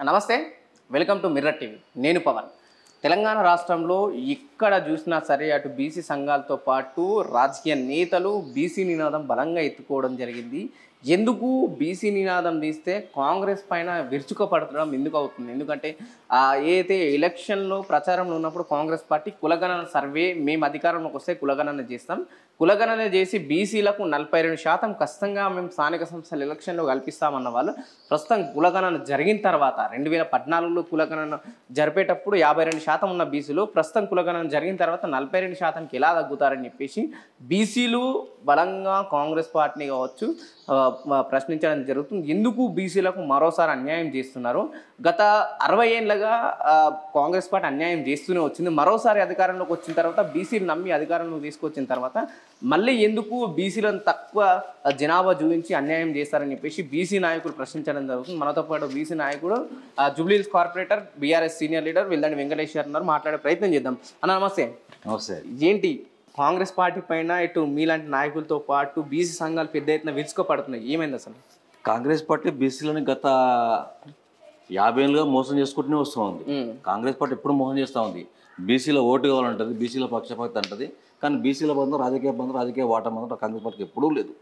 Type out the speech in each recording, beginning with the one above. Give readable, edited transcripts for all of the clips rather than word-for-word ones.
నమస్తే, welcome to mirror TV. నేను పవన్. తెలంగాణ రాష్ట్రంలో ఇక్కడ చూసినా సరే అటు బీసీ సంఘాలతో పాటు రాజకీయ నేతలు బీసీ నినాదం బలంగా ఎత్తుకోవడం జరిగింది. ఎందుకు బీసీ నినాదం తీస్తే కాంగ్రెస్ పైన విరుచుకపడడం ఎందుకు అవుతుంది? ఎందుకంటే ఏదైతే ఎలక్షన్లో ప్రచారంలో ఉన్నప్పుడు కాంగ్రెస్ పార్టీ కులగణన సర్వే మేము అధికారంలోకి వస్తే కులగణన చేస్తాం, కులగణన చేసి బీసీలకు 42% ఖచ్చితంగా మేము స్థానిక సంస్థల ఎలక్షన్లో కల్పిస్తామన్న వాళ్ళు ప్రస్తుతం కులగణన జరిగిన తర్వాత 2014లో కులగణన జరిపేటప్పుడు 52% ఉన్న బీసీలు ప్రస్తుతం కులగణన జరిగిన తర్వాత 42%కి ఎలా తగ్గుతారని చెప్పేసి బీసీలు బలంగా కాంగ్రెస్ పార్టీని కావచ్చు ప్రశ్నించడం జరుగుతుంది. ఎందుకు బీసీలకు మరోసారి అన్యాయం చేస్తున్నారు? గత 60 ఏళ్ళగా కాంగ్రెస్ పార్టీ అన్యాయం చేస్తూనే వచ్చింది. మరోసారి అధికారంలోకి వచ్చిన తర్వాత బీసీలు నమ్మి అధికారంలోకి తీసుకొచ్చిన తర్వాత మళ్ళీ ఎందుకు బీసీలను తక్కువ జనాభా చూపించి అన్యాయం చేస్తారని చెప్పేసి బీసీ నాయకులు ప్రశ్నించడం జరుగుతుంది. మనతో పాటు బీసీ నాయకుడు Jubilee Hills corporator BRS senior leader Veldandi Venkateshwar ఉన్నారు. మాట్లాడే ప్రయత్నం చేద్దాం. అన్న నమస్తే. నమస్తే. ఏంటి కాంగ్రెస్ పార్టీ పైన ఇటు మీలాంటి నాయకులతో పాటు బీసీ సంఘాలు పెద్ద ఎత్తున విరుచుకుపడుతున్నాయి, ఏమైంది అసలు? కాంగ్రెస్ పార్టీ బీసీలని గత 50 ఏళ్ళుగా మోసం చేసుకుంటూనే వస్తూ ఉంది. కాంగ్రెస్ పార్టీ ఎప్పుడు మోసం చేస్తూ ఉంది. బీసీల ఓటు కావాలంటది, బీసీల పక్షపాతి అంటది, కానీ బీసీల బంధం రాజకీయ వాటా మాత్రం కాంగ్రెస్ పార్టీకి ఎప్పుడూ లేదు.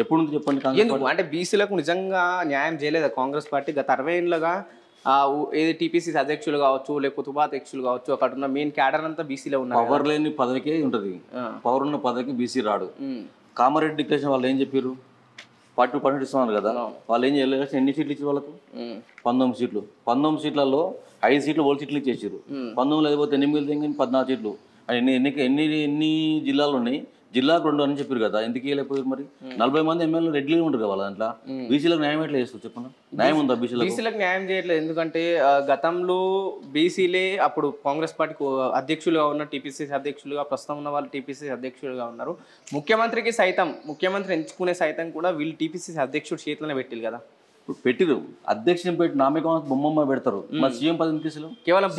ఎప్పుడు ఉంది చెప్పండి? ఎందుకు అంటే బీసీలకు నిజంగా న్యాయం చేయలేదు కాంగ్రెస్ పార్టీ? గత 60 ఏళ్ళుగా ఏది టీపీసీసీ అధ్యక్షులు కావచ్చు, లేకపోతే ఉపాధ్యక్షులు కావచ్చు, అక్కడ ఉన్న మెయిన్ క్యాడర్ అంతా బీసీలో ఉన్నారు. పవర్ లేని పదవికే ఉంటుంది, పవర్ ఉన్న పదవికి బీసీ రాడు. కామారెడ్డి డిక్లరేషన్ వాళ్ళు ఏం చెప్పారు? 40% ఇస్తున్నారు కదా, వాళ్ళు ఏం చేయలేదు. ఎన్ని సీట్లు ఇచ్చారు వాళ్ళకు? 19 సీట్లు. 19 సీట్లలో 5 సీట్లు ఓల్డ్ సీట్లు ఇచ్చేసారు. 19 లేకపోతే 8 14 సీట్లు. ఎన్ని జిల్లాలు ఉన్నాయి? జిల్లాకు 2 అని చెప్పారు కదా, ఎందుకు ఇవ్వలేకపోయారు? మరి 40 మంది ఎమ్మెల్యేలు రెడ్లు ఉంటారు కదా దాంట్లో. బీసీలకు న్యాయం ఎట్లా చేస్తారు చెప్పండి? న్యాయం ఉందా బీసీలకు? న్యాయం చేయట్లేదు. ఎందుకంటే గతంలో బీసీలే అప్పుడు కాంగ్రెస్ పార్టీకి అధ్యక్షులుగా ఉన్న టీపీసీసీ అధ్యక్షులుగా, ప్రస్తుతం ఉన్న వాళ్ళు టీపీసీసీ అధ్యక్షులుగా ఉన్నారు. ముఖ్యమంత్రి ఎంచుకునే సైతం కూడా వీళ్ళు టీపీసీసీ అధ్యక్షుడు చేతిలోనే పెట్టిల్లు కదా. పెట్టిరు, అధ్యక్షుని పెట్టి నామిక బొమ్మ పెడతారు. మరి సీఎం పదవి తీసులు కేవలం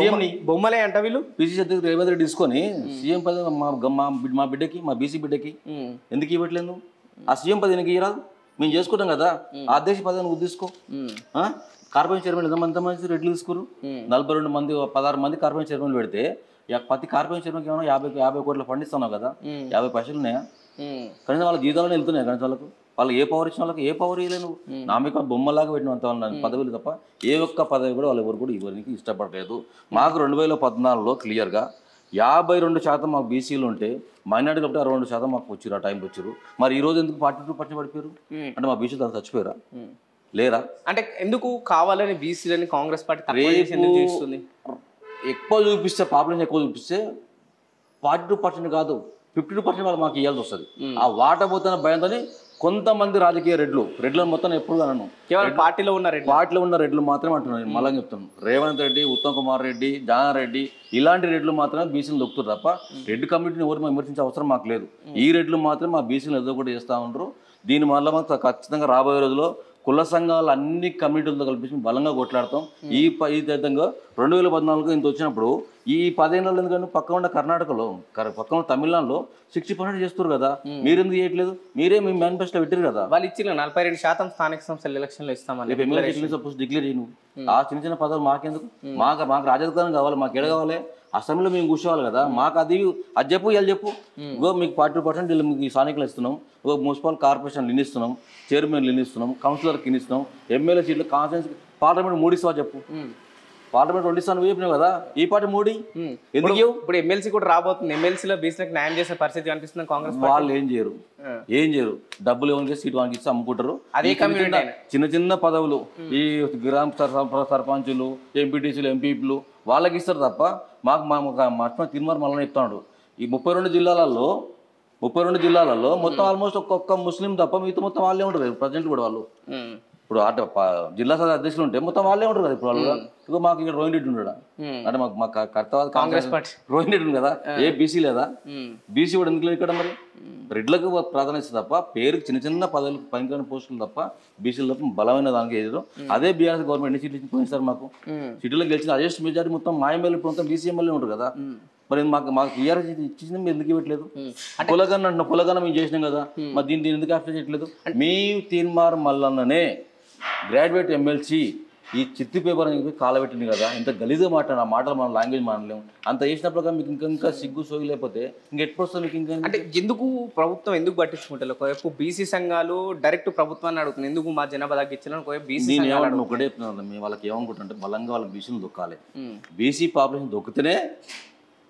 బొమ్మలే అంట వీళ్ళు. పిసిసి అధ్యక్షుడు రేవంత్ రెడ్డి తీసుకొని సీఎం పదవి మా బిడ్డకి, మా బీసీ బిడ్డకి ఎందుకు ఇవ్వట్లేదు? ఆ సీఎం పదవి ఎందుకు ఇవ్వరాదు? మేము చేసుకుంటాం కదా, ఆ అధ్యక్ష పదవిని నువ్వు తీసుకో. కార్పొరేషన్ చైర్మన్ ఎంతమంది రెడ్లు తీసుకోరు? 42 మంది 16 మంది కార్పొరేషన్ చైర్మన్ పెడితే ప్రతి కార్పొరేషన్ చైర్మన్కి ఏమైనా 50 కోట్ల ఫండ్ ఇస్తున్నావు కదా, 50 పైసలు ఉన్నాయా? కనీసం వాళ్ళ జీతాలను వెళ్తున్నాయి. కనీసం వాళ్ళు ఏ పవర్ ఇచ్చిన వాళ్ళకి ఏ పవర్ ఇవ్వలేదు. నువ్వు నామిక బొమ్మలాగా పెట్టినంత పదవులు తప్ప ఏ ఒక్క పదవి కూడా వాళ్ళు ఎవరు కూడా ఇవ్వడానికి ఇష్టపడలేదు. మాకు 2014లో క్లియర్గా 52% మాకు బీసీలు ఉంటే మైనార్టీలు ఒకటి 62% మాకు వచ్చారు. ఆ టైంకి వచ్చారు. మరి ఈ రోజు ఎందుకు 42% పడిపోయారు? అంటే మా బీసీలు అంత చచ్చిపోయారా? లేరా? అంటే ఎందుకు కావాలని బీసీలని కాంగ్రెస్ పార్టీ ఎక్కువ చూపిస్తే, పాపులేషన్ ఎక్కువ చూపిస్తే 42% కాదు 52% వాళ్ళు మాకు ఇవ్వాల్సి వస్తుంది. ఆ వాటా పోతున్న భయంతో కొంతమంది రాజకీయ రెడ్లను మొత్తం ఎప్పుడు అన్నాను, పార్టీలో ఉన్న రెడ్లు మాత్రమే అంటున్నాను. మళ్ళీ చెప్తాను, రేవంత్ రెడ్డి, ఉత్తమ్ కుమార్ రెడ్డి, జానారెడ్డి ఇలాంటి రెడ్లు మాత్రమే బీసీలు దొక్కుతారు తప్ప రెడ్డి కమిటీని ఎవరు విమర్శించే అవసరం మాకు లేదు. ఈ రెడ్లు మాత్రం మా బీసీలు ఏదో ఒకటి చేస్తూ ఉంటారు. దీని వల్ల మాకు ఖచ్చితంగా రాబోయే రోజుల్లో కుల సంఘాలు అన్ని కమిటీలతో కల్పించి బలంగా కొట్లాడతాం. ఈ విధంగా 2014 ఇంత వచ్చినప్పుడు ఈ 10 ఏళ్ళలో ఎందుకంటే పక్క ఉన్న కర్ణాటకలో, పక్క ఉన్న తమిళనాడులో 60% చేస్తారు కదా, మీరెందుకు చేయట్లేదు? మీరే మీ మేనిఫెస్టో పెట్టారు కదా. వాళ్ళు ఇచ్చిన 42% స్థానిక సంస్థల ఎలక్షన్లో ఇస్తామని డిక్లేర్ చేయను. ఆ చిన్న పదవులు మాకెందుకు? మాకు రాజధాని కావాలి, మాకు ఎడ కావాలి? అసెంబ్లీలో మేము కూర్చోవాలి కదా. మాకు అది చెప్పు, ఇలా చెప్పు. ఇగో మీకు 40% మీకు స్థానికులు ఇస్తున్నాం, మున్సిపల్ కార్పొరేషన్లు ఇన్నిస్తున్నాం, చైర్మన్లు ఇన్నిస్తున్నాం, కౌన్సిలర్కి ఇన్నిస్తున్నాం, ఎమ్మెల్యే సీట్లు కాన్స్టిట్యూన్సీ పార్లమెంట్ 3 ఇస్తావా చెప్పు. పార్లమెంట్ 2 ఇస్తాను చెప్పినావు కదా, ఈ పార్టీ 3 ఎందుకు? ఇప్పుడు ఎమ్మెల్సీ కూడా రాబోతుంది. ఎమ్మెల్సీలో బీసీలకు న్యాయం చేసే పరిస్థితి కనిపిస్తుంది కాంగ్రెస్. వాళ్ళు ఏం చేయరు, డబ్బులు ఏమైనా సీట్ వానికి ఇస్తే అమ్ముకుంటారు. అదే చిన్న పదవులు ఈ గ్రామ సర్పంచులు, ఎంపీటీసీలు, ఎంపీలు వాళ్ళకి ఇస్తారు తప్ప మాకు తిరుమల మళ్ళీ చెప్తున్నాడు. ఈ 32 జిల్లాలలో మొత్తం ఆల్మోస్ట్ ఒక్కొక్క ముస్లిం తప్ప మిగతా మొత్తం వాళ్ళే ఉంటారు. ప్రజెంట్ కూడా వాళ్ళు ఇప్పుడు జిల్లా సభ అధ్యక్షులు ఉంటే మొత్తం వాళ్ళే ఉంటారు కదా. ఇప్పుడు వాళ్ళు ఇక మాకు ఇక్కడ రోహిన్ రెడ్డి ఉన్నాడు అంటే మాకు కర్తవాద కాంగ్రెస్ పార్టీ రోహిన్ రెడ్డి ఉంది కదా, ఏ బీసీ లేదా? బీసీ కూడా ఎందుకు లేదు ఇక్కడ? మరి రెడ్లకు ప్రాధాన్యత తప్ప పేరుకి చిన్న పదవులు పైన పోస్టులు తప్ప బీసీలు తప్ప బలమైన దానికి ఏదో. అదే బీఆర్ఎస్ గవర్నమెంట్ ఎన్ని సీట్లు పోయిస్తారు మాకు? సిటీలో గెలిచిన హైయెస్ట్ మెజారిటీ మొత్తం మా ఎమ్మెల్యే ఇప్పుడు మొత్తం బీసీ ఎమ్మెల్యే ఉంటారు కదా. మరి మాకు టీఆర్ఎస్ ఇచ్చింది మీరు ఎందుకు ఇవ్వట్లేదు? కులగన్న అంటున్నా, కులగన్న మేము చేసినాం కదా, మరి దీన్ని ఎందుకు అప్లై చేయట్లేదు? మీ తీన్మార్ మల్లన్ననే గ్రాడ్యుయేట్ ఎమ్మెల్సీ ఈ చిత్తి పేపర్ అని చెప్పి కాలబెట్టింది కదా, ఇంత గలీజుగా మాట్లాడు ఆ మాటలు మన లాంగ్వేజ్ మానలేము. అంత చేసినప్పుడు మీకు ఇంకా సిగ్గు సోగి లేకపోతే ఇంకెప్పుడు వస్తుంది మీకు? ఇంకా అంటే ఎందుకు ప్రభుత్వం ఎందుకు పట్టించుకుంటారు? ఒకవైపు బీసీ సంఘాలు డైరెక్ట్ ప్రభుత్వాన్ని అడుగుతుంది, ఎందుకు మా జనాభా తగ్గించాలని. ఒకవైపు బీసీ నేను ఏమంటున్నా ఒకటే చెప్తున్నాను, మేము వాళ్ళకి ఏమనుకుంటుంటే బలంగా వాళ్ళకి బీసీని దొక్కాలి. బీసీ పాపులేషన్ దొక్కితేనే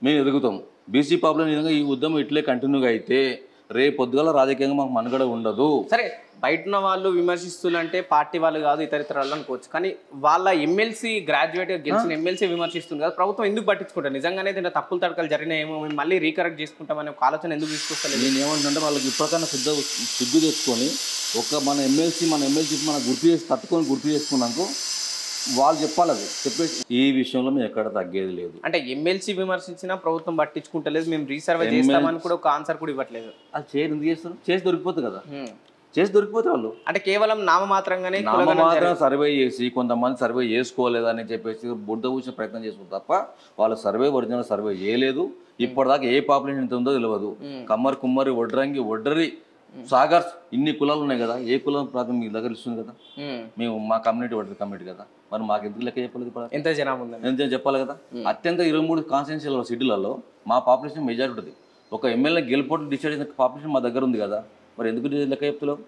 మేము ఎదుగుతాం. బీసీ పాపులేషన్ విధంగా ఈ ఉద్యమం ఇట్లే కంటిన్యూగా అయితే రేపు పొద్దుగల రాజకీయంగా మాకు మనుగడ ఉండదు. సరే, బయట ఉన్న వాళ్ళు విమర్శిస్తుంటే పార్టీ వాళ్ళు కాదు ఇతర వాళ్ళు అనుకోవచ్చు, కానీ వాళ్ళ ఎమ్మెల్సీ గ్రాడ్యుయేట్గా గెలిచిన ఎమ్మెల్సీ విమర్శిస్తుంది కదా, ప్రభుత్వం ఎందుకు పట్టించుకుంటారు? నిజంగానే దీంట్లో తప్పులు తడకలు జరిగినాయేమో, మేము మళ్ళీ రీకరెక్ట్ చేసుకుంటామనే ఒక ఆలోచన ఎందుకు తీసుకొస్తారు? నేను ఏమంటుంటే వాళ్ళకి ఇప్పటికన్నా సిగ్గు తెచ్చుకొని మన ఎమ్మెల్సీ మన గుర్తు చేసుకున్నాక వాళ్ళు చెప్పాలి. అది చెప్పేసి ఈ విషయంలో మేము ఎక్కడ తగ్గేది లేదు. అంటే ఎమ్మెల్సీ విమర్శించినా ప్రభుత్వం పట్టించుకుంటలేదు, మేము రీసర్వే చేస్తామని కూడా ఒక ఆన్సర్ కూడా ఇవ్వట్లేదు. అది ఎందుకు చేస్తారు? చేసి దొరికిపోతుంది కదా, చేసి దొరికిపోతే వాళ్ళు అంటే కేవలం నామమాత్రంగానే సర్వే చేసి కొంతమంది సర్వే చేసుకోలేదని చెప్పేసి బుడ్డ కూర్చుని ప్రయత్నం చేసుకుంటారు తప్ప వాళ్ళు ఒరిజినల్ సర్వే చేయలేదు. ఇప్పటిదాకా ఏ పాపులేషన్ ఎంత ఉందో తెలియదు. కమ్మరి, కుమ్మరి, వడ్రంగి, వడ్డరి, సాగర్స్ ఇన్ని కులాలు ఉన్నాయి కదా, ఏ కులం ప్రాంతం మీ దగ్గర ఇస్తుంది కదా. మేము మా కమ్యూనిటీ వడ్డరి కమ్యూనిటీ కదా, మరి మాకు ఎందుకు లెక్క చెప్పలేదు? ఎంత జనాభా ఎంత చెప్పాలి కదా. అత్యంత 23 కాన్స్టిట్యూన్సీల సిటీలలో మా పాపులేషన్ మెజారిటీ ఉంటుంది. ఒక ఎమ్మెల్యే గెలుపోటు డిసైడ్ చేసిన పాపులేషన్ మా దగ్గర ఉంది కదా, మరి ఎందుకు లెక్క చెప్తలేవు?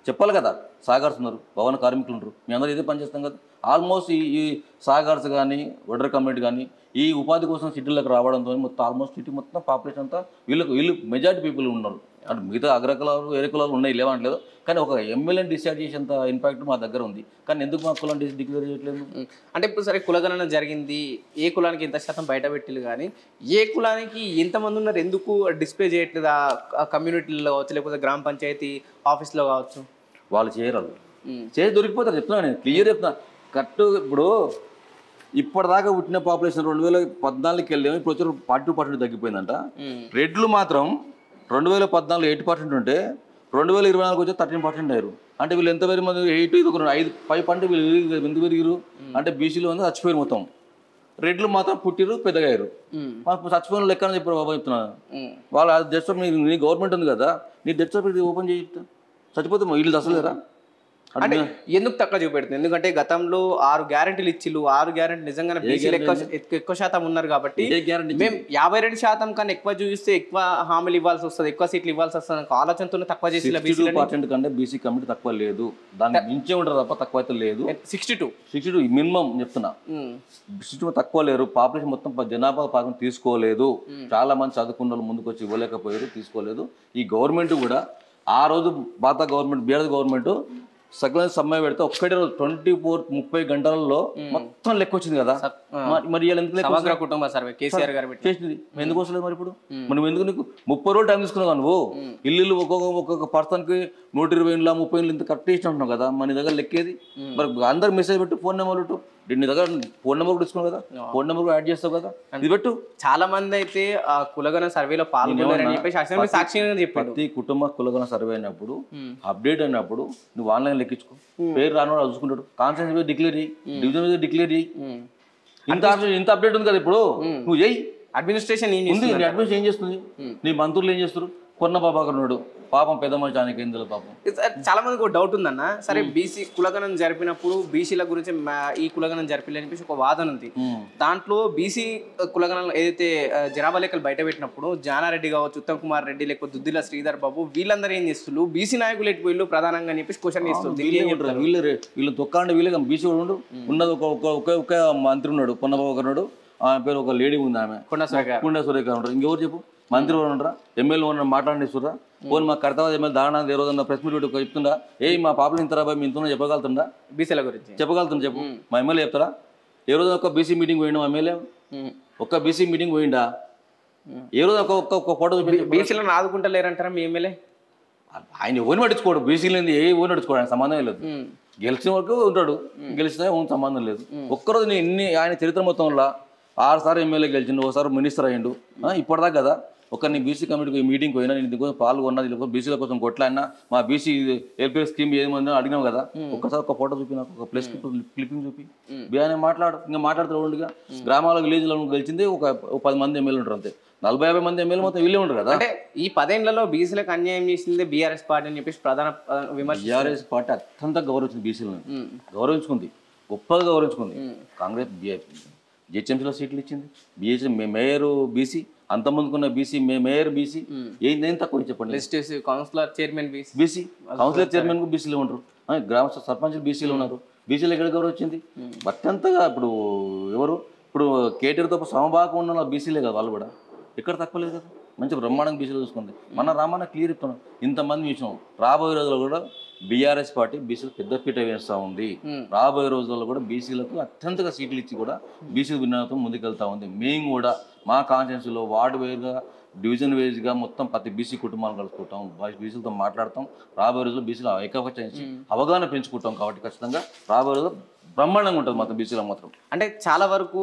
చెప్పాలి కదా. సాగర్స్ ఉన్నారు, భవన కార్మికులు ఉన్నారు, మీ అందరూ ఇదే పనిచేస్తాం కదా. ఆల్మోస్ట్ ఈ సాగర్స్ కానీ వడ్డర్ కమ్యూనిటీ కానీ ఈ ఉపాధి కోసం సిటీలకు రావడంతో మొత్తం ఆల్మోస్ట్ సిటీ మొత్తం పాపులేషన్ అంతా వీళ్ళు మెజారిటీ పీపుల్ ఉన్నారు. అంటే మిగతా అగ్రకులాలు వేరే కులాలు ఉన్నాయి లేవట్లేదు, కానీ ఒక ఎమ్మెల్యేని డిసైడ్ చేసేంత ఇంపాక్ట్ మా దగ్గర ఉంది. కానీ ఎందుకు మా కులాన్ని డిక్లేర్ చేయట్లేదు? అంటే ఇప్పుడు సరే కులగణన జరిగింది, ఏ కులానికి ఎంత శాతం బయట పెట్టిలు, కానీ ఏ కులానికి ఎంతమంది ఉన్నారు ఎందుకు డిస్ప్లే చేయట్లేదు? ఆ కమ్యూనిటీలో కావచ్చు, లేకపోతే గ్రామ పంచాయతీ ఆఫీస్లో కావచ్చు. వాళ్ళు చేయరు, చేసి దొరికిపోతారు. చెప్తున్నా నేను క్లియర్ చెప్తున్నా. కరెక్ట్. ఇప్పుడు ఇప్పటిదాకా పుట్టిన పాపులేషన్ 2014కి వెళ్ళాము, ఇప్పుడు వచ్చి 42% తగ్గిపోయిందంట. రెడ్లు మాత్రం 2014 8% ఉంటే 2024 వచ్చి 13% అయ్యారు. అంటే వీళ్ళు ఎంత వేరు మంది 8 ఇది 5 వీళ్ళు ఎందుకు పెరిగారు అంటే బీసీలో ఉంది చచ్చిపోయారు మొత్తం. రెడ్లు మాత్రం పుట్టిరు, పెద్దగా అయ్యారు. చచ్చిపోయిన లెక్క అని చెప్పారు బాబా. చెప్తున్నాను వాళ్ళు డెత్ సర్టిఫికేట్, నీ గవర్నమెంట్ ఉంది కదా, నీ డెత్ సర్టిఫికేట్ ఓపెన్ చేయి, చెప్తా చచ్చిపోతే వీళ్ళు అసలేరా? అంటే ఎందుకు తక్కువ చూపెడుతుంది? ఎందుకంటే గతంలో 6 గ్యారెంటీలు ఇచ్చిళ్ళు, 6 గ్యారెంటీ నిజంగానే బీసీలు ఎక్కువ శాతం ఉన్నారు కాబట్టి మేము 52% కన్నా ఎక్కువ చూపిస్తే ఎక్కువ హామీలు ఇవ్వాల్సి వస్తుంది, ఎక్కువ సీట్లు ఇవ్వాల్సి వస్తుంది ఆలోచనతో తక్కువ చేసి 62% కంటే బీసీ కమిటీ తక్కువ లేదు, దానికి మించే ఉంటారు తప్ప తక్కువ అయితే లేదు. 62 మినిమం చెప్తున్నా. 62 తక్కువ లేరు. పాపులేషన్ మొత్తం జనాభా భాగం తీసుకోలేదు. చాలా మంది చదువుకున్న వాళ్ళు ముందుకు వచ్చి ఇవ్వలేకపోయారు, తీసుకోలేదు. ఈ గవర్నమెంట్ కూడా ఆ రోజు పాత గవర్నమెంట్ బీఆర్ఎస్ గవర్నమెంట్ సగం సమ్మె పెడితే ఒక్కటే రోజు 24-30 గంటలలో మొత్తం లెక్క వచ్చింది కదా. మరి సమగ్ర కుటుంబ సర్వే కేసీఆర్ గారు చేసింది ఎందుకు వస్తలేదు? మరి ఇప్పుడు మనం ఎందుకు నీకు 30 రోజులు టైం తీసుకున్నావు నువ్వు? ఇల్లు ఒక్కొక్క పర్సన్కి 120 ఇండ్ల 30 ఇండ్లు ఇంత కరెక్ట్ ఇచ్చి ఉంటున్నావు కదా, మన దగ్గర లెక్కేది. మరి అందరు మెసేజ్ పెట్టు, ఫోన్ నెంబర్ పెట్టు, నీ దగ్గర ఫోన్ నెంబర్ కూడా ఇస్తున్నావు కదా, ఫోన్ నెంబర్ కూడా యాడ్ చేస్తావు కదా, ఇది పెట్టు. చాలా మంది అయితే ఆ కులగణ సర్వేలో పాల్గొన్నారని చెప్పేసి సాక్షిగా చెప్పారు. ప్రతి కుటుంబ కులగణ సర్వే అయినప్పుడు అప్డేట్ అయినప్పుడు నువ్వు ఆన్లైన్ లెక్కించుకో, పేరు రాను చూసుకుంటాడు, కాన్స్టిట్యూన్సీ డిక్లేర్ చేయి, డివిజన్ డిక్లేర్ చేయి. ఇంత అప్డేట్ ఉంది కదా ఇప్పుడు, నువ్వు చేయి. అడ్మినిస్ట్రేషన్ అడ్మినిస్ట్రేషన్ ఏం చేస్తుంది? నీ మంత్రులు ఏం చేస్తారు? కొన్న బాబాగా ఉన్నాడు పాపం, పెద్ద మనిషి ఆయనకి ఎందులో పాపం. చాలా మందికి ఒక డౌట్ ఉందన్న. సరే బీసీ కులగణం జరిపినప్పుడు బీసీల గురించి ఈ కులగణం జరిపిలే అనిపించి ఒక వాదన ఉంది. దాంట్లో బీసీ కులగణం ఏదైతే జనాభా లెక్కలు బయట పెట్టినప్పుడు జానారెడ్డి కావచ్చు, ఉత్తమ్ కుమార్ రెడ్డి, లేకపోతే దుద్దిల శ్రీధర్ బాబు వీళ్ళందరూ ఏం చేస్తున్నారు? బీసీ నాయకులు ఎటు వీళ్ళు ప్రధానంగా చెప్పేసి క్వశ్చన్ చేస్తారు. వీళ్ళు తొక్కాండి, వీళ్ళు బీసీ ఉండు ఉన్నది ఒక మంత్రి ఉన్నాడు, పొన్నబాబు ఉన్నాడు, ఆమె పేరు ఒక లేడీ ఉంది, ఆమె కొండ సురేఖ ఉంటారు. ఇంకెవరు చెప్పు? మంత్రి ఎవరు ఉండరా? ఎమ్మెల్యే ఉన్న మాట్లాడిస్తురా? పోనీ మా కర్తవ్య ఎమ్మెల్యే దానా ఏ రోజున ప్రెస్ మీట్ చెప్తుందా? మా పాపలు ఇంతరా బాయ్ మీ ఇంత చెప్పగలుగుతుందా? బీసీల గురించి చెప్పగలుగుతుంది చెప్పు. మా ఎమ్మెల్యే చెప్తారా? ఏ రోజు ఒక బీసీ మీటింగ్ పోయిండు మా ఎమ్మెల్యే? ఒక్క బీసీ మీటింగ్ పోయిండా? ఏ రోజు ఒక ఫోటో చూపించి బీసీలను ఆదుకుంటలేరంటారా మీ ఎమ్మెల్యే? ఆయన ఎవరిని పట్టించుకోడు, బీసీలు ఏ ఎవరిని పట్టించుకోడు, ఆయన సంబంధం లేదు. గెలిచిన వరకు ఉంటాడు, గెలిచినా సంబంధం లేదు. ఒక్కరోజు నేను ఆయన చరిత్ర మొత్తంలో 6 సార్లు ఎమ్మెల్యే గెలిచిండు, ఒకసారి మినిస్టర్ అయ్యిండు. ఇప్పటిదాకా కదా నీ బీసీ కమిటీకి మీటింగ్ పోయినా, నేను దీనికోసం పాల్గొన్నది, బీసీల కోసం కొట్లాడినా, మా బీసీ ఎల్పీ స్కీమ్ ఏమైందో అడిగినాం కదా. ఒక్కసారి ఒక ఫోటో చూపి, నాకు ఒక ప్లస్ క్లిప్పింగ్ చూపి, బియ్యాన్ని మాట్లాడు. ఇంకా మాట్లాడుతూ ఉండగా గ్రామాల విలేజ్లో గెలిచింది ఒక 10 మంది ఎమ్మెల్యే ఉంటారు, అంతే. 40-50 మంది ఎమ్మెల్యే మొత్తం వీళ్ళే ఉంటారు కదా. అంటే ఈ 10 ఏళ్లలో బీసీలకు అన్యాయం చేసింది బీఆర్ఎస్ పార్టీ అని చెప్పేసి ప్రధాన విమర్శ. బీఆర్ఎస్ పార్టీ అత్యంత గౌరవించింది, బీసీలను గౌరవించుకుంది. గొప్పగా గౌరవించుకుంది. కాంగ్రెస్ జిహెచ్ఎంసీలో సీట్లు ఇచ్చింది, బిహెచ్ మేయర్ బీసీ, అంత ముందుకున్న బీసీ మేయర్ బీసీ, ఏం తక్కువ చెప్పండి. Councillor chairman BC, councillor chairman బీసీలో ఉంటారు, గ్రామ సర్పంచ్ బీసీలో ఉన్నారు. బీసీలో ఎక్కడ గౌరవం వచ్చింది? అత్యంతగా ఇప్పుడు ఎవరు ఇప్పుడు కేటీఆర్తో సమభాగం ఉన్న బీసీలే కదా వాళ్ళు కూడా, ఎక్కడ తక్కువ లేదు కదా, మంచి బ్రహ్మాండంగా బీసీలో చూసుకుంది. మన రామన్న క్లియర్ ఇస్తున్నాం, ఇంతమంది విషయం. రాబోయే రోజుల్లో కూడా బీఆర్ఎస్ పార్టీ బీసీలకు పెద్దపీట వేస్తూ ఉంది. రాబోయే రోజుల్లో కూడా బీసీలకు అత్యంతగా సీట్లు ఇచ్చి కూడా బీసీ వినియోగం ముందుకెళ్తా ఉంది. మేము కూడా మా కాన్స్టిట్యున్సీలో వార్డు వైజ్గా, డివిజన్ వైజ్గా మొత్తం ప్రతి బీసీ కుటుంబాలు కలుసుకుంటాం, బీసీలతో మాట్లాడతాం. రాబోయే రోజుల్లో బీసీలో ఏకపక్షించి అవగాహన పెంచుకుంటాం. కాబట్టి ఖచ్చితంగా రాబోయే రోజుల్లో బ్రహ్మాండంగా ఉంటుంది మొత్తం బీసీలో మాత్రం. అంటే చాలా వరకు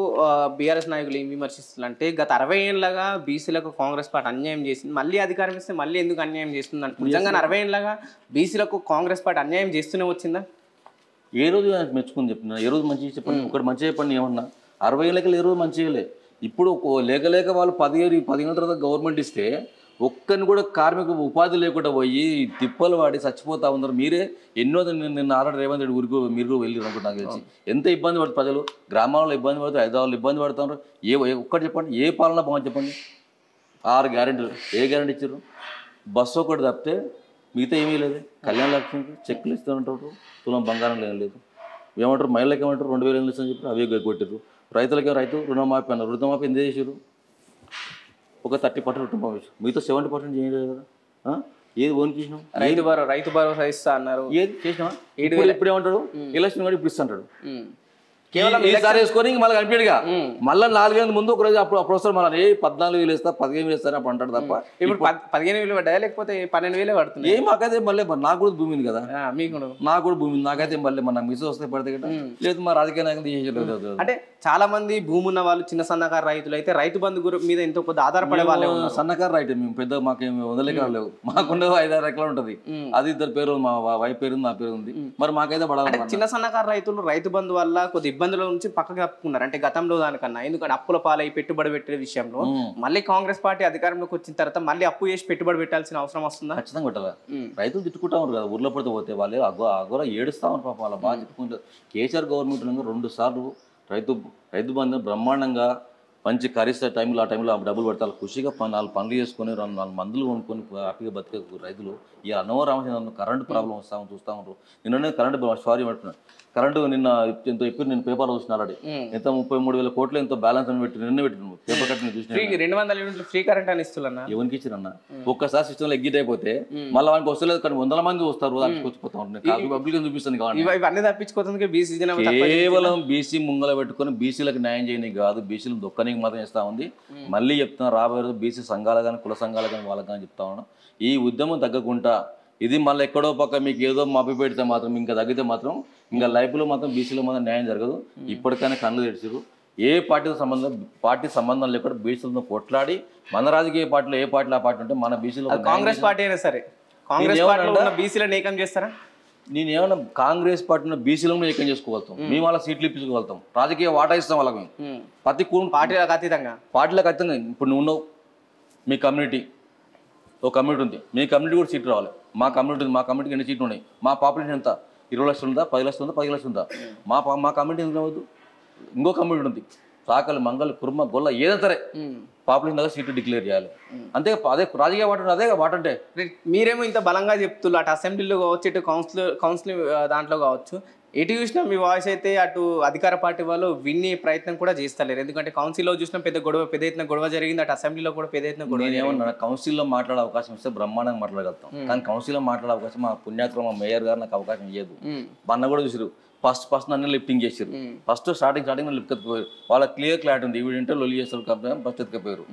బీఆర్ఎస్ నాయకులు ఏం విమర్శిస్తున్నారు అంటే, గత 60 ఏళ్ళగా బీసీలకు కాంగ్రెస్ పార్టీ అన్యాయం చేసింది, మళ్ళీ అధికారం ఇస్తే మళ్ళీ ఎందుకు అన్యాయం చేస్తుంది అంటే, నిజంగా 60 ఏళ్ళగా బీసీలకు కాంగ్రెస్ పార్టీ అన్యాయం చేస్తూనే వచ్చిందా? ఏ రోజు మెచ్చుకుని చెప్తున్నా, ఏ రోజు మంచిగా చెప్పండి, ఒకటి మంచిగా చెప్పండి. ఏమన్నా 60 ఏళ్ళకి ఏ రోజు మంచిగా ఇప్పుడు లేక వాళ్ళు 15 తర్వాత గవర్నమెంట్ ఇస్తే ఒక్కరిని కూడా కార్మిక ఉపాధి లేకుండా పోయి తిప్పలు వాడి చచ్చిపోతా ఉన్నారు. మీరే ఎన్నో నిన్న ఆల్రెడీ రేవంత్ రెడ్డి ఊరికి మీరు వెళ్ళి అనుకుంటున్నా తెలిసి ఎంత ఇబ్బంది పడుతుంది ప్రజలు. గ్రామాల్లో ఇబ్బంది పడుతారు, హైదరాబాద్లో ఇబ్బంది పడుతున్నారు. ఒక్కటి చెప్పండి, ఏ పాలన బాగుంది చెప్పండి. 6 గ్యారెంటీలు, ఏ గ్యారెంటీ ఇచ్చారు? బస్సు ఒకటి తప్పితే మిగతా ఏమీ లేదు. కళ్యాణ లక్ష్మికి చెక్కులు ఇస్తామంటారు, తులం బంగారం లేదు. ఏమంటారు మహిళలకు ఏమంటారు 2000 ఇస్తామని చెప్పి అవే కొట్టారు. రైతులకే రుణమాఫీ అన్నారు, రుణమాఫీ ఎందుకు చేసారు? ఒక 30% రుణమాఫీ, మిగతా 70% చేయలేదు కదా. ఏది ఓన్ చేసినాం? రైతు భరోసా ఇస్తా అన్నారు, ఏది చేసినావా? ఇప్పుడు ఏమంటాడు ఎలక్షన్ కూడా ఇప్పుడు ఇస్తాడు. కేవలం ఈసారి వేసుకొని మళ్ళీ కనిపించడుగా. మళ్ళీ 4 ఏళ్ళ ముందు ఒక రోజు అప్పుడు వస్తారు మళ్ళీ 14,000 ఇస్తా 15,000 ఇస్తారు అప్పుడు అంటాడు తప్ప. ఇప్పుడు 15,000 పడ్డాయా లేకపోతే 12,000 పడుతుంది? మాకైతే మళ్ళీ నాకు కూడా భూమి ఉంది కదా, మీకు నాకు కూడా భూమి ఉంది. నాకైతే మళ్ళీ మన మిస్ వస్తే పడితే కదా, లేదు మా రాజకీయ నాయకులు చేసేది. అంటే చాలా మంది భూమి ఉన్న వాళ్ళు చిన్న సన్నకారు రైతులు అయితే రైతు బంధు మీద ఎంతో కొద్ది ఆధారపడే వాళ్ళే ఉన్నారు. సన్నకారు రైతు మేము పెద్ద మాకేమి 100 ఎకరాలు లేవు, మాకుండే 5-6 ఎకరాలు ఉంటుంది. అది ఇద్దరు పేరు, మా వైఫ్ పేరు నా పేరు ఉంది. మరి మాకైతే పడాలి. చిన్న సన్నకారు రైతులు రైతు బంధు వల్ల కొద్ది ఇబ్బందుల నుంచి పక్కకు తప్పుకున్నారు అంటే గతంలో దానికన్నా. ఎందుకంటే అప్పుల పాలై పెట్టుబడి పెట్టే విషయంలో మళ్ళీ కాంగ్రెస్ పార్టీ అధికారంలోకి వచ్చిన తర్వాత మళ్ళీ అప్పు చేసి పెట్టుబడి పెట్టాల్సిన అవసరం వస్తుందా? ఖచ్చితంగా పెట్టాలి. రైతులు తిట్టుకుంటా ఉన్నారు కదా, ఊర్లో పడితే పోతే వాళ్ళు అగోర ఏడుస్తా ఉన్నారు పాపం. వాళ్ళ బాగా చెప్పుకుంటారు. కేసీఆర్ గవర్నమెంట్ 2 సార్లు రైతు బంధు బ్రహ్మాండంగా మంచి ఖరీదు టైంలో ఆ టైంలో డబ్బులు పెడతారు. ఖుషిగా 4 పనులు చేసుకొని 4 మందులు కొనుక్కొని హ్యాపీగా బతికే రైతులు. ఈ అన్నవ రామచంద్ర కరెంటు ప్రాబ్లం వస్తామని చూస్తూ ఉంటారు. నిన్ననే కరెంటు నిన్న ఎంతో ఎప్పుడు నేను పేపర్లో చూసిన ఆల్రెడీ ఎంత 33,000 కోట్లు ఎంతో బ్యాలెన్స్ అని పెట్టి నిన్న పెట్టిన పేపర్ కట్టి చూసిన 200 యూనిట్లు ఫ్రీ కరెంట్ అని ఇస్తున్నా. ఎవరికి ఇచ్చారన్న? ఒక్కసారి సిస్టంలో ఎగ్జిట్ అయిపోతే మళ్ళీ వానికి వస్తలేదు, కానీ 100 మంది వస్తారు వచ్చిపోతా ఉంటారు. పబ్లిక్ చూపిస్తుంది కాబట్టి ఇవన్నీ తప్పించుకోవడానికి బీసీ కేవలం బీసీ ముంగల పెట్టుకొని బీసీలకు న్యాయం చేయడానికి కాదు, బీసీలు దొక్కనికి మాత్రం ఇస్తా ఉంది. మళ్ళీ చెప్తున్నా, రాబోయే రోజు బీసీ సంఘాలు కానీ కుల సంఘాలు కానీ వాళ్ళకి కానీ చెప్తా ఉన్నాం, ఈ ఉద్యమం తగ్గకుండా ఇది మళ్ళీ ఎక్కడో పక్క మీకు ఏదో మభ్య పెడితే మాత్రం ఇంకా తగ్గితే మాత్రం ఇంకా లైఫ్లో మాత్రం బీసీలో మాత్రం న్యాయం జరగదు. ఇప్పటికైనా కళ్ళు తెరిచారు. ఏ పార్టీ సంబంధం లేకుండా బీసీలతో కొట్లాడి మన రాజకీయ పార్టీలో ఏ పార్టీలో ఆ పార్టీ ఉంటే మన బీసీలో కాంగ్రెస్ పార్టీ అయినా సరే కాంగ్రెస్ పార్టీలో బీసీలను ఏకం చేస్తారా? నేను ఏమన్నా కాంగ్రెస్ పార్టీలో బీసీలను ఏకం చేసుకోగలుగుతాం, మేము వాళ్ళ సీట్లు ఇప్పించుకోగలుగుతాం, రాజకీయ వాటా ఇస్తాం వాళ్ళకి. మేము ప్రతి పార్టీలకు అతీతంగా ఇప్పుడు నువ్వు ఉన్నావు, మీ కమ్యూనిటీ ఒక కమ్యూనిటీ ఉంది, మీ కమ్యూనిటీ కూడా సీట్లు రావాలి. మా కమ్యూనిటీ ఉంది, మా కమ్యూనిటీకి ఎన్ని సీట్లు ఉన్నాయి, మా పాపులేషన్ ఎంత, 20 లక్షలు ఉందా, 10 లక్షలు ఉందా, 10 లక్షలు ఉందా, మా కమ్యూనిటీ ఎందుకు రావద్దు? ఇంకో కమ్యూనిటీ ఉంది, సాకలు మంగళ కుర్మ గొల్ల ఏదైనా సరే పాపులేషన్ దగ్గర సీట్లు డిక్లేర్ చేయాలి. అంతే, అదే రాజకీయ వాట, అదే వాట అంటే. మీరేమో ఇంత బలంగా చెప్తున్నారు, అటు అసెంబ్లీలో కావచ్చు, ఇటు కౌన్సిలింగ్ దాంట్లో కావచ్చు, ఎటు చూసినా మీ వాయిస్ అయితే అటు అధికార పార్టీ వాళ్ళు వినే ప్రయత్నం కూడా చేస్తలేరు. ఎందుకంటే కౌన్సిల్లో చూసినా పెద్ద ఎత్తున గొడవ జరిగింది, అటు అసెంబ్లీలో కూడా పెద్ద ఎత్తున గొడవ. ఏమన్నా కౌన్సిల్లో మాట్లాడే అవకాశం ఇస్తే బ్రహ్మాండంగా మాట్లాడగలుగుతాం, కానీ కౌన్సిల్లో మాట్లాడే అవకాశం మా పుణ్యాక్రమ మేయర్ గారు నాకు అవకాశం ఇవ్వదు. మొన్న కూడా చూసారు, ఫస్ట్ నన్ను లిఫ్టింగ్ చేశారు. ఫస్ట్ స్టార్టింగ్ లిఫ్ట్ ఎత్తుకుపోయారు. వాళ్ళ క్లియర్ క్లారిటీ ఉంది, ఈవిడంటే లొల్లి చేస్తారు కాబట్టి ఫస్ట్ ఎత్తుకుపోయారు.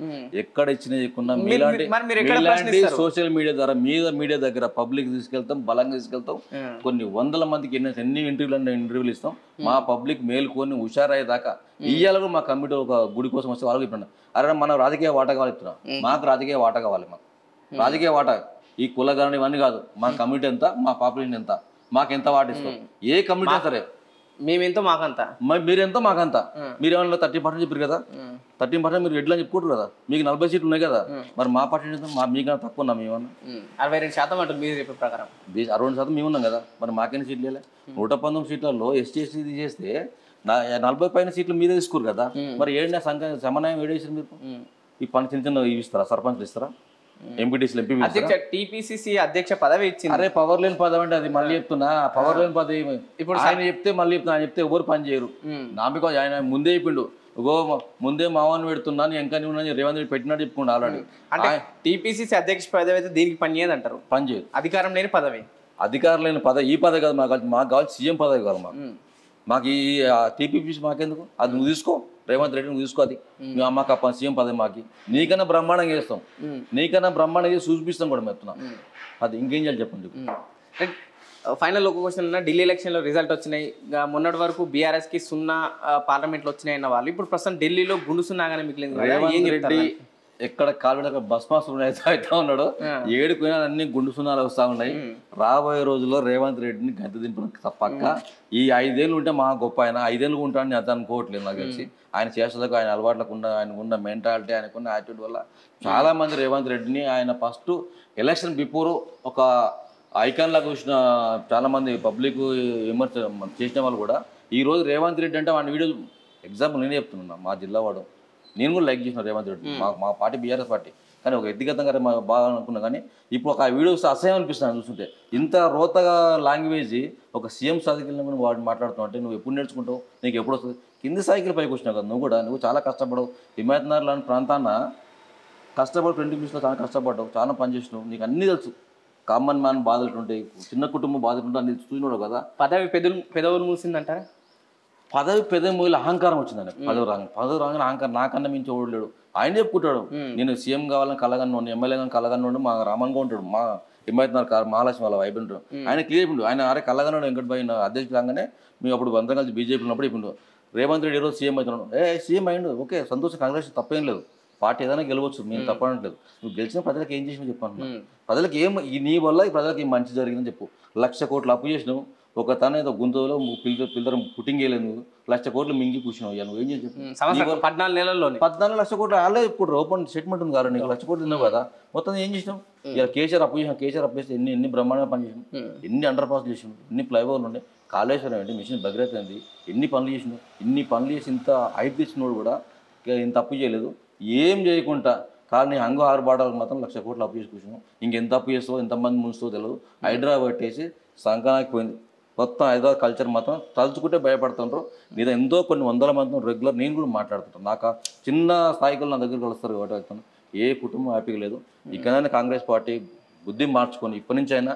ఎక్కడ ఇచ్చినా చెప్పుకున్నా మీలాంటి సోషల్ మీడియా ద్వారా మీడియా దగ్గర పబ్లిక్ తీసుకెళ్తాం, బలంగా తీసుకెళ్తాం. కొన్ని 100 మందికి ఎన్ని ఇంటర్వ్యూలు ఇస్తాం. మా పబ్లిక్ మేలుకొని హుషారయ్యేదాకా ఇయ్యాలకు మా కమిటీ ఒక గుడి కోసం వస్తే వాళ్ళకి చెప్పండి, అరే మనం రాజకీయ వాటా కావాలి ఇస్తున్నాం, మాకు రాజకీయ వాటా కావాలి, మాకు రాజకీయ వాటా, ఈ కులగాని ఇవన్నీ కాదు, మా కమిటీ ఎంత, మా పాపులేషన్ ఎంత, మాకు ఎంత వాటిస్తాం. ఏ కమిటీ సరే మేమెంతో మాకంతా. మరి మీరెంతో మాకంతా. మీరేమన్నా 30% చెప్పారు కదా, 13% మీరు ఎడ్లని చెప్పుకుంటారు కదా, మీకు 40 సీట్లు ఉన్నాయి కదా, మరి మా పార్టీ మీకన్నా తక్కువ ఉన్నాం మేమన్నా? 62% అంటారు మీరు చెప్పే ప్రకారం. 62% మేము ఉన్నాం కదా, మరి మాకెన్ని సీట్లు లేలే? 119 సీట్లలో ఎస్టీ ఎస్సీ చేస్తే 40 పైన సీట్లు మీరే తీసుకోరు కదా, మరి ఏడిన సమన్వయం ఏడేసారు మీరు? ఈ పని చిన్న చిన్న ఇస్తారా? సర్పంచ్లు ఇస్తారా? ఎంపీటీసీలు ఎంపీ టీపీసీసీ అధ్యక్ష పదవి ఇచ్చింది. అరే పవర్ లేని పదవి అంటే అది మళ్ళీ చెప్తున్నా, పవర్ లేని పదవి ఇప్పుడు ఆయన చెప్తే మళ్ళీ చెప్తున్నా, ఆయన చెప్తే ఎవరు పని చేయరు. నామిక ఆయన ముందే చెప్పిండు, ముందే మావాన్ని పెడుతున్నా ఇంకా రేవంత్ రెడ్డి పెట్టినట్టు చెప్పుకోండి ఆల్రెడీ. అంటే టీపీసీసీ అధ్యక్ష పదవి అయితే దీనికి పని చేయదు అంటారు. పని చేయదు, అధికారం లేని పదవి. అధికారం లేని పదవి ఈ పదవి కాదు మాకు కావాలి సీఎం పదవి కాదు మాకు ఈ టీపీసీ మాకెందుకు? అది నువ్వు తీసుకో, రేవంత్ రెడ్డి నువ్వు తీసుకో, అది మాకు సీఎం పదవి మాకి నీకన్నా బ్రహ్మాండంగా చేస్తాం, నీకన్నా బ్రహ్మాండంగా చూపిస్తాం కూడా మెత్తున్నాం. అది ఇంకేం చేయాలి చెప్పండి. ఫైనల్ ఒక క్వశ్చన్ అన్న, ఢిల్లీ ఎలక్షన్లో రిజల్ట్ వచ్చినాయి, మొన్నటి వరకు బీఆర్ఎస్కి 0 పార్లమెంట్లో వచ్చినాయి అన్న వాళ్ళు ఇప్పుడు ప్రస్తుతం ఢిల్లీలో గుండు సున్నాగానే మిగిలింది. రేవంత్ రెడ్డి ఎక్కడ కాలు భస్మాసులు అవుతా ఉన్నాడు, ఏడుకున్నా అన్ని గుండు సున్నాలు వస్తూ ఉన్నాయి. రాబోయే రోజుల్లో రేవంత్ రెడ్డిని గంత దింపడం తప్పక. ఈ 5 ఏళ్ళు ఉంటే మా గొప్ప, ఆయన 5 ఏళ్ళు ఉంటాడని అది అనుకోవట్లేదు నాకు తెలిసి. ఆయన చేసేందుకు, ఆయన అలవాట్లకు ఆయనకున్న మెంటాలిటీ, ఆయనకున్న యాటిట్యూడ్ వల్ల చాలా మంది రేవంత్ రెడ్డిని ఆయన ఫస్ట్ ఎలక్షన్ బిఫోర్ ఒక ఐకాన్ లాగా చూసిన చాలా మంది పబ్లిక్ విమర్శ చేసిన వాళ్ళు కూడా ఈ రోజు రేవంత్ రెడ్డి అంటే వాడి వీడియో ఎగ్జాంపుల్ నేనే చెప్తున్నా, మా జిల్లా వాడు నేను కూడా లైక్ చేసిన రేవంత్ రెడ్డి, మా పార్టీ బీఆర్ఎస్ పార్టీ, కానీ ఒక వ్యక్తిగతంగా బాగా అనుకున్నా. కానీ ఇప్పుడు ఒక వీడియోస్ అసహ్యం అనిపిస్తున్నాను చూస్తుంటే. ఇంత రోతగా లాంగ్వేజ్ ఒక సీఎం స్థాయికి వెళ్ళినప్పుడు వాడు మాట్లాడుతున్నావు అంటే నువ్వు ఎప్పుడు నేర్చుకుంటావు, నీకు ఎప్పుడు వస్తుంది? కింది స్థాయికి పైకి వచ్చినావు కదా నువ్వు చాలా కష్టపడవు. హిమాయత్నగర్ లాంటి ప్రాంతాన్న కష్టపడి ప్రింటింగ్ మిషన్లో చాలా కష్టపడ్డావు, చాలా పనిచేసినావు, నీకు అన్నీ తెలుసు. కామన్ మ్యాన్ బాధలు ఉంటాయి, చిన్న కుటుంబం బాధలు ఉంటాయి, అన్ని చూసినాడు కదా. పదవి పెదవులు మూసిందంటారా? పదవి పెదవులు అహంకారం వచ్చిందని. పదవి రాగానే అహంకారం, నాకన్నా మించి ఓడలేడు ఆయన చెప్పుకుంటాడు. నేను సీఎం కావాలని కలగన్నాడు, ఎమ్మెల్యే కానీ కలగన్నాడు, మా రామన్గా ఉంటాడు, మా హిమాయత్నగర్ మహాలక్ష్మి వాళ్ళ వైపు ఉంటాడు. ఆయన క్లియర్ చెప్పిండు, ఆయన అరే కలగన్నాడు వెంకట్ భాయ్ అధ్యక్షుడు రాగానే మేము అప్పుడు అందరం కలిసి బీజేపీ ఉన్నప్పుడు ఇప్పుడు రేవంత్ రెడ్డి ఈరోజు సీఎం అవుతున్నాడు. సీఎం అయ్యిండు, ఓకే సంతోషం, కాంగ్రెస్ తప్పేం లేదు, పార్టీ ఏదైనా గెలవచ్చు, మేము తప్పనట్లేదు. నువ్వు గెలిచిన ప్రజలకు ఏం చేసినా చెప్పాను, ప్రజలకు ఏం నీ వల్ల ఈ ప్రజలకు ఏం మంచి జరిగిందని చెప్పు. 1,00,000 కోట్లు అప్పు చేసినావు, ఒక తన ఏదో గుంతలో పిల్లర్ పుట్టింగ్ వేయలేదు, 1,00,000 కోట్లు మింగి కూర్చున్నావు. నువ్వు ఏం చేసి 14 నెలల్లోనే 14 లక్షల కోట్లు వాళ్ళే చెప్పుకుంటారు. ఓపెన్ స్టేట్మెంట్ ఉంది కదా, నీకు 1,00,000 కోట్లు తిన్నావు కదా, మొత్తం ఏం చేసినావు? ఇలా కేసీఆర్ అప్పు చేసినావు, కేసీఆర్ అప్పు చేస్తే ఎన్ని బ్రహ్మాండంగా పని చేసినావు, ఎన్ని అండర్ పాస్ చేసినావు, ఎన్ని ఫ్లైఓవర్లు ఉండే, కాళేశ్వరం ఏంటి మిషన్ భగీరథ ఏంది, ఎన్ని పనులు చేసినావు, ఇన్ని పనులు చేసి ఇంత హైట్ తెచ్చినోడు కూడా ఇంత అప్పు చేయలేదు. ఏం చేయకుండా కానీ హంగు ఆరుబాటాలకు మాత్రం 1,00,000 కోట్లు అప్పు చేసి కూర్చున్నావు. ఇంకెంత అప్పు చేస్తావో ఎంతమంది ముంచుతో తెలియదు. హైదరాబాద్ పెట్టేసి సంకనాకి పోయింది. మొత్తం హైదరాబాద్ కల్చర్ మాత్రం తలుచుకుంటే భయపడుతుంటారు. మీద ఎంతో కొన్ని వందల మంది రెగ్యులర్ నేను కూడా మాట్లాడుతుంటాను. నాకు చిన్న స్థాయిలో నా దగ్గరికి వస్తారు కాబట్టి వెళ్తాను. ఏ కుటుంబం హ్యాపీగా లేదు. ఇక్కడైనా కాంగ్రెస్ పార్టీ బుద్ధి మార్చుకొని ఇప్పటి నుంచి అయినా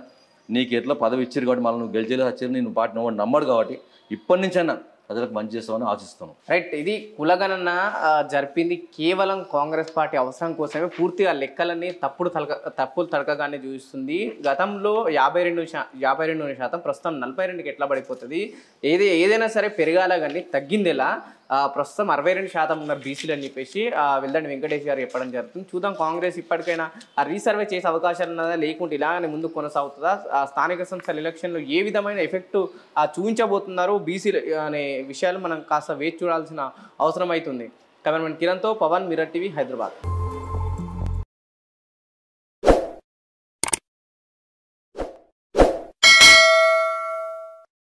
నీకు ఎట్లా పదవి ఇచ్చారు కాబట్టి మళ్ళీ నువ్వు గెలిచేలా వచ్చారు, నేను పార్టీ నమ్మడు కాబట్టి ఇప్పటి నుంచైనా ప్రజలకు మంచి చేస్తామని ఆశిస్తాను. రైట్, ఇది కులగణన జరిపింది కేవలం కాంగ్రెస్ పార్టీ అవసరం కోసమే. పూర్తిగా లెక్కలన్నీ తప్పులు తడకగానే చూపిస్తుంది. గతంలో 52%, ప్రస్తుతం 42కి ఎట్లా పడిపోతుంది? ఏదైనా సరే పెరగాల కానీ తగ్గింది ఎలా? ప్రస్తుతం 62% ఉన్న బీసీలు అని చెప్పేసి వెల్దండి వెంకటేష్ గారు చెప్పడం జరుగుతుంది. చూద్దాం కాంగ్రెస్ ఇప్పటికైనా రీసర్వే చేసే అవకాశాలు ఉన్నదా, లేకుంటే ఇలానే ముందు కొనసాగుతుందా? స్థానిక సంస్థల ఎలక్షన్లో ఏ విధమైన ఎఫెక్ట్ చూపించబోతున్నారు బీసీలు అనే విషయాలు మనం కాస్త వేచి చూడాల్సిన అవసరం అవుతుంది. కెమెరామెన్ కిరణ్తో పవన్, మిర్రర్ టీవీ, హైదరాబాద్.